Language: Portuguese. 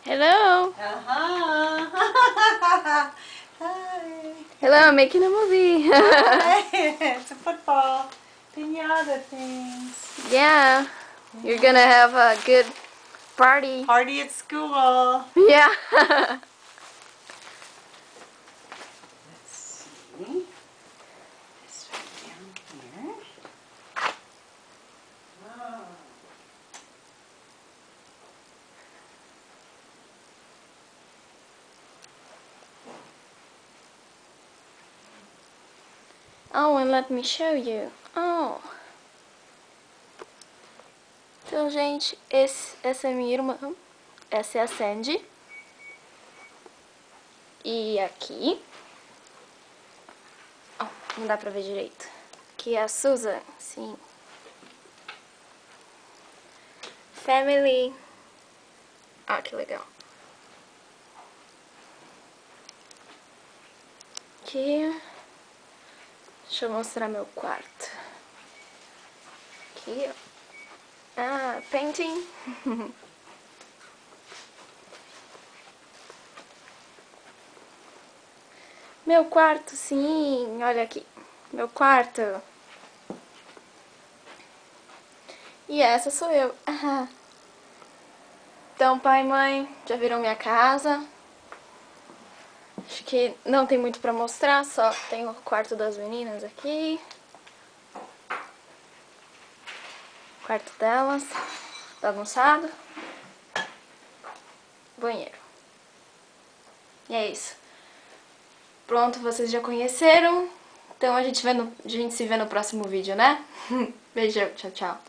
Hello. Hi. Hello, I'm making a movie. Hi. It's a football pinata things. Yeah. You're gonna have a good party. Party at school. Yeah. Let's see. This right down here. Oh. Oh, and let me show you. Oh. Então, gente, essa é minha irmã. Essa é a Sandy. E aqui... Oh, não dá pra ver direito. Aqui é a Susan. Sim. Family. Ah, que legal. Aqui. Deixa eu mostrar meu quarto. Aqui, ó. Ah, painting. Meu quarto, sim. Olha aqui. Meu quarto. E essa sou eu. Então, pai e mãe, já viram minha casa. Acho que não tem muito pra mostrar, só tem o quarto das meninas aqui. Quarto delas, bagunçado. Banheiro. E é isso. Pronto, vocês já conheceram. Então a gente se vê no próximo vídeo, né? Beijão, tchau, tchau.